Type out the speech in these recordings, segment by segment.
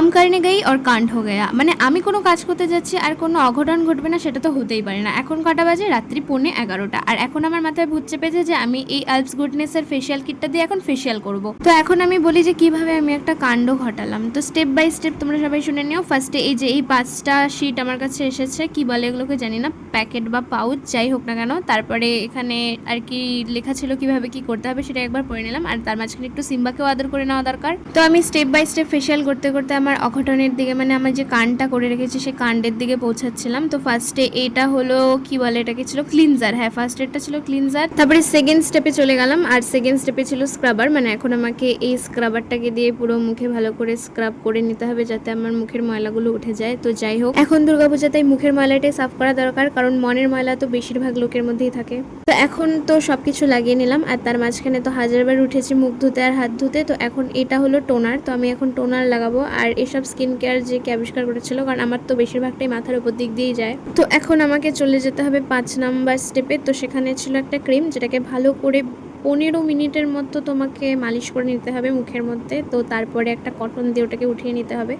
काम करने गई और कांड हो गया। মানে আমি কোনো কাজ করতে যাচ্ছি আর কোনো অঘটন ঘটবে না সেটা তো হতেই পারে না। এখন কটা বাজে? রাত্রি 11:45। আর এখন আমার মাথায় ভূত চেপেছে যে আমি এই আলপস গুডনেস এর ফেসিয়াল কিটটা দিয়ে এখন ফেসিয়াল করব। তো এখন আমি বলি যে কিভাবে আমি একটা কাণ্ড ঘটালাম। তো স্টেপ বাই স্টেপ তোমরা সবাই শুনে নিও। ফার্স্টে এই যে এই 5টা শিট আমার কাছে এসেছে, কি বলে এগুলোকে জানি না, প্যাকেট বা পাউচ যাই হোক না কেন। তারপরে এখানে আর কি লেখা ছিল কিভাবে কি করতে হবে সেটা একবার পড়ে নিলাম। আর তার মাঝখানে একটু সিম্বাকেও আদর করে নেওয়া দরকার। তো আমি স্টেপ বাই স্টেপ ফেসিয়াল করতে করতে আমার অঘটনের দিকে, মানে আমার যে কানটা করে রেখেছি সেই কাণ্ডের দিকে পৌঁছাচ্ছিলাম। তো ফার্স্টে এটা হলো কি বলে এটাকে, ছিল ক্লিনজার। হ্যাঁ, ফার্স্ট এডটা ছিল ক্লিনজার। তারপরে সেকেন্ড স্টেপে চলে গেলাম, আর সেকেন্ড স্টেপে ছিল স্ক্রাবার। মানে এখন আমাকে এই স্ক্রাবারটাকে দিয়ে পুরো মুখে ভালো করে স্ক্রাব করে নিতে হবে যাতে আমার মুখের ময়লাগুলো উঠে যায়। তো যাই হোক, এখন দুর্গাপূজা তাই মুখের ময়লাটাই সাফ করা দরকার, কারণ মনের ময়লা তো বেশিরভাগ লোকের মধ্যেই থাকে। তো এখন তো সবকিছু লাগিয়ে নিলাম, আর তার মাঝখানে তো হাজারবার উঠেছি মুখ ধুতে আর হাত ধুতে। তো এখন এটা হলো টোনার, তো আমি এখন টোনার লাগাবো। আর এসব স্কিন কেয়ার যে কে আবিষ্কার করেছিল, কারণ আমার তো বেশিরভাগটাই মাথার উপর দিক দিয়েই যায়। তো এখন আমাকে চলে যেতে হবে 5 নাম্বার স্টেপে। তো সেখানে ছিল একটা ক্রিম যেটাকে ভালো করে 15 মিনিটের মতো তোমাকে মালিশ করে নিতে হবে মুখের মধ্যে। তো তারপরে একটা কটন দিয়ে ওটাকে উঠিয়ে নিতে হবে।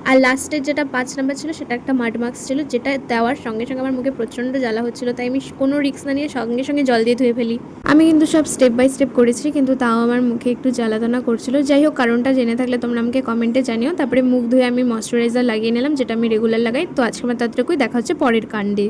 আর লাস্টের যেটা 5 নাম্বার ছিল সেটা একটা মাড মাস্ক ছিল, যেটা দেওয়ার সঙ্গে সঙ্গে আমার মুখে প্রচণ্ড জ্বালা হচ্ছিল, তাই আমি কোনো রিস্ক না নিয়ে সঙ্গে সঙ্গে জল দিয়ে ধুয়ে ফেলি। আমি কিন্তু সব স্টেপ বাই স্টেপ করেছি, কিন্তু তাও আমার মুখে একটু জ্বালাতনা করছিল। যাই হোক, কারণটা জেনে থাকলে তোমরা আমাকে কমেন্টে জানিও। তারপরে মুখ ধুয়ে আমি ময়শ্চারাইজার লাগিয়ে নিলাম, যেটা আমি রেগুলার লাগাই। তো আজকে আমার ততটুকুই, দেখা হচ্ছে পরের কাণ্ডে।